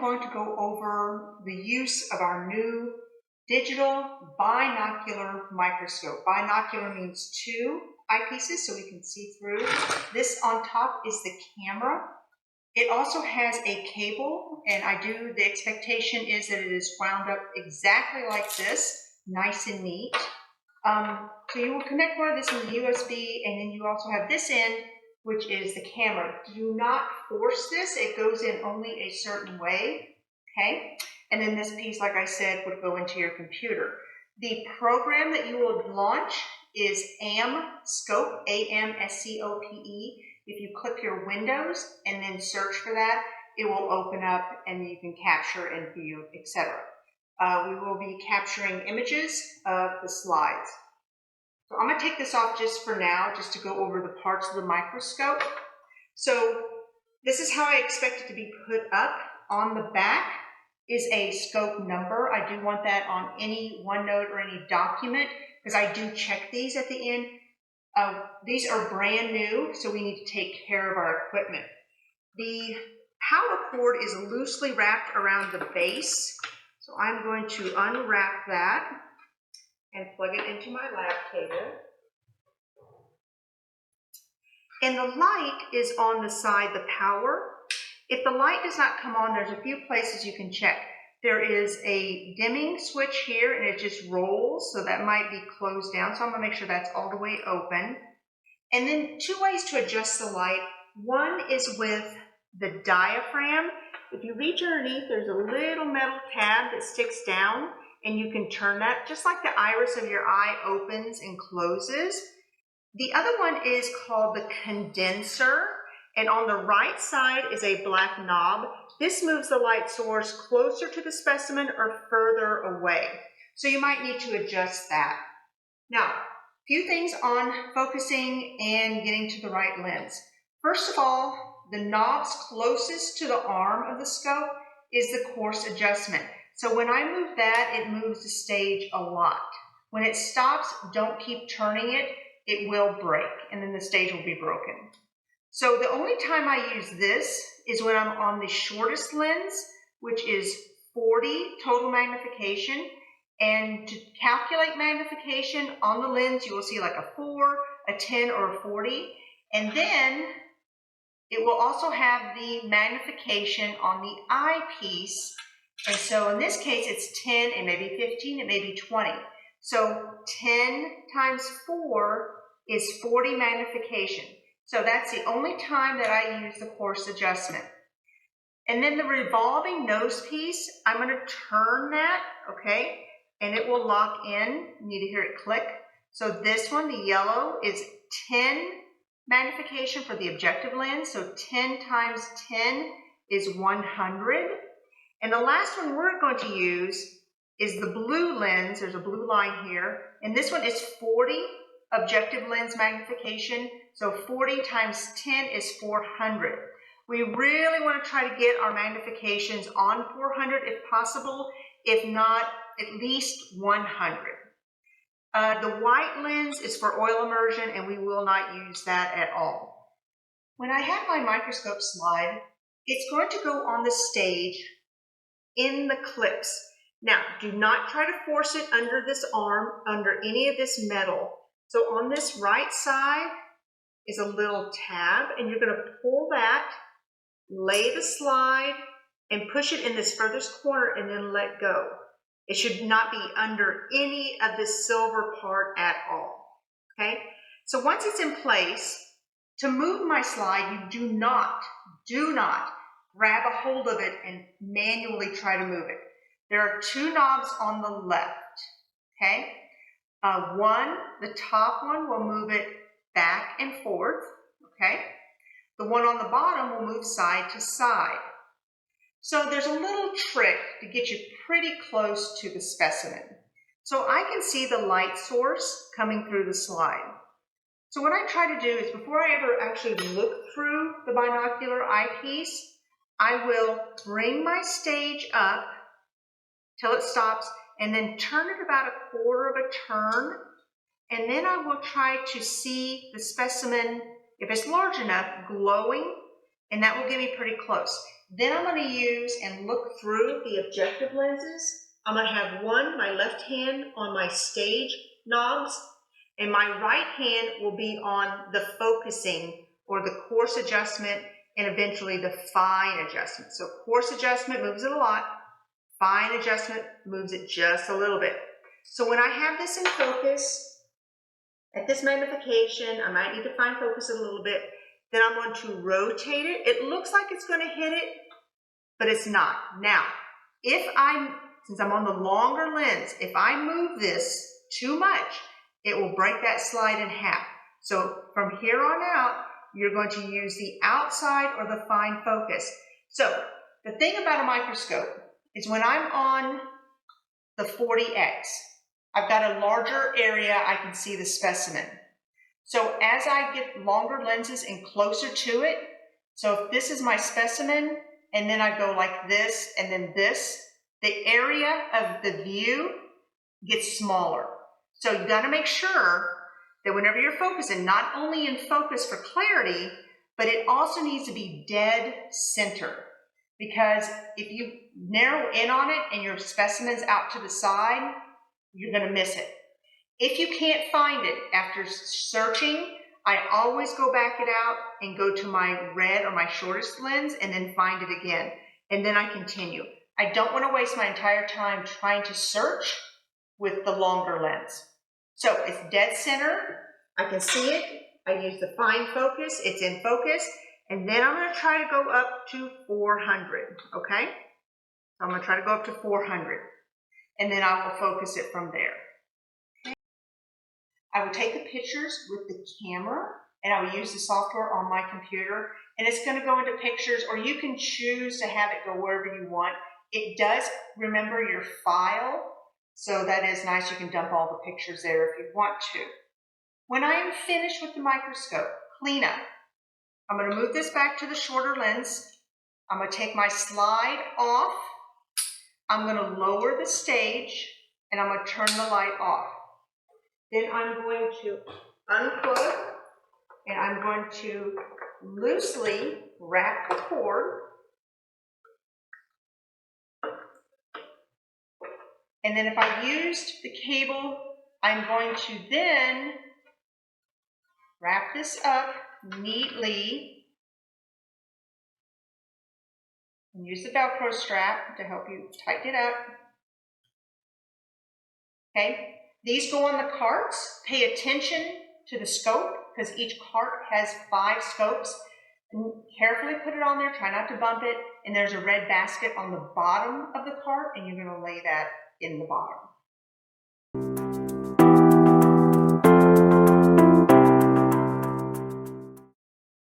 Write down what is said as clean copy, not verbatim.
going to go over the use of our new digital binocular microscope. Binocular means two eyepieces so we can see through. This on top is the camera. It also has a cable, and the expectation is that it is wound up exactly like this, nice and neat. So you will connect one of this in the USB, and then you also have this end, which is the camera. Do not force this. It goes in only a certain way, okay? And then this piece, like I said, would go into your computer. The program that you will launch is Microscope, A-M-S-C-O-P-E. If you click your Windows and then search for that, it will open up and you can capture and view, etc. We will be capturing images of the slides. So I'm going to take this off just for now, just to go over the parts of the microscope. So this is how I expect it to be put up. On the back is a scope number. I do want that on any OneNote or any document because I do check these at the end. These are brand new, so we need to take care of our equipment. The power cord is loosely wrapped around the base, so I'm going to unwrap that and plug it into my lab cable. And the light is on the side, the power. If the light does not come on, there's a few places you can check. There is a dimming switch here, and it just rolls, so that might be closed down. So I'm gonna make sure that's all the way open. And then two ways to adjust the light. One is with the diaphragm. If you reach underneath, there's a little metal tab that sticks down, and you can turn that just like the iris of your eye opens and closes. The other one is called the condenser, and on the right side is a black knob. This moves the light source closer to the specimen or further away. So you might need to adjust that. Now, a few things on focusing and getting to the right lens. First of all, the knobs closest to the arm of the scope is the coarse adjustment. So when I move that, it moves the stage a lot. When it stops, don't keep turning it. It will break, and then the stage will be broken. So the only time I use this is when I'm on the shortest lens, which is 40 total magnification. And to calculate magnification on the lens, you will see like a 4, a 10, or a 40. And then it will also have the magnification on the eyepiece. And so in this case, it's 10, it may be 15, it may be 20. So 10 times 4 is 40 magnification. So that's the only time that I use the coarse adjustment. And then the revolving nose piece, I'm going to turn that, okay, and it will lock in. You need to hear it click. So this one, the yellow, is 10 magnification for the objective lens. So 10 times 10 is 100. And the last one we're going to use is the blue lens. There's a blue line here. And this one is 40 objective lens magnification. So 40 times 10 is 400. We really want to try to get our magnifications on 400 if possible, if not at least 100. The white lens is for oil immersion, and we will not use that at all. When I have my microscope slide, it's going to go on the stage in the clips. Now, do not try to force it under this arm, under any of this metal. So on this right side is a little tab, and you're going to pull that, lay the slide, and push it in this furthest corner, and then let go. It should not be under any of this silver part at all, okay? So once it's in place, to move my slide, you do not grab a hold of it and manually try to move it. There are two knobs on the left, okay? One, the top one will move it back and forth, okay? The one on the bottom will move side to side. So there's a little trick to get you pretty close to the specimen. So I can see the light source coming through the slide. So what I try to do is, before I ever actually look through the binocular eyepiece, I will bring my stage up till it stops, and then turn it about a quarter of a turn, and then I will try to see the specimen, if it's large enough, glowing, and that will get me pretty close. Then I'm going to use and look through the objective lenses. I'm going to have my left hand on my stage knobs, and my right hand will be on the focusing or the coarse adjustment and eventually the fine adjustment. So coarse adjustment moves it a lot, fine adjustment moves it just a little bit. So when I have this in focus, at this magnification, I might need to fine focus it a little bit, then I'm going to rotate it. It looks like it's going to hit it, but it's not. Now, since I'm on the longer lens, if I move this too much, it will break that slide in half. So from here on out, you're going to use the outside or the fine focus. So the thing about a microscope is when I'm on the 40X, I've got a larger area I can see the specimen. So as I get longer lenses and closer to it, so if this is my specimen, and then I go like this and then this, the area of the view gets smaller. So you got to make sure that whenever you're focusing, not only in focus for clarity, but it also needs to be dead center. Because if you narrow in on it and your specimen's out to the side, you're going to miss it. If you can't find it after searching, I always go back it out and go to my red or my shortest lens and then find it again. And then I continue. I don't want to waste my entire time trying to search with the longer lens. So it's dead center. I can see it. I use the fine focus. It's in focus. And then I'm going to try to go up to 400. Okay? So I'm going to try to go up to 400. And then I will focus it from there. Okay? I will take the pictures with the camera, and I will use the software on my computer, and it's going to go into pictures, or you can choose to have it go wherever you want. It does remember your file, so that is nice. You can dump all the pictures there if you want to. When I am finished with the microscope, clean up. I'm going to move this back to the shorter lens. I'm going to take my slide off. I'm going to lower the stage, and I'm going to turn the light off. Then I'm going to unplug, and I'm going to loosely wrap the cord. And then if I used the cable, I'm going to then wrap this up neatly and use the Velcro strap to help you tighten it up. Okay, these go on the carts. Pay attention to the scope because each cart has 5 scopes. And carefully put it on there, try not to bump it. And there's a red basket on the bottom of the cart, and you're going to lay that in the bottom.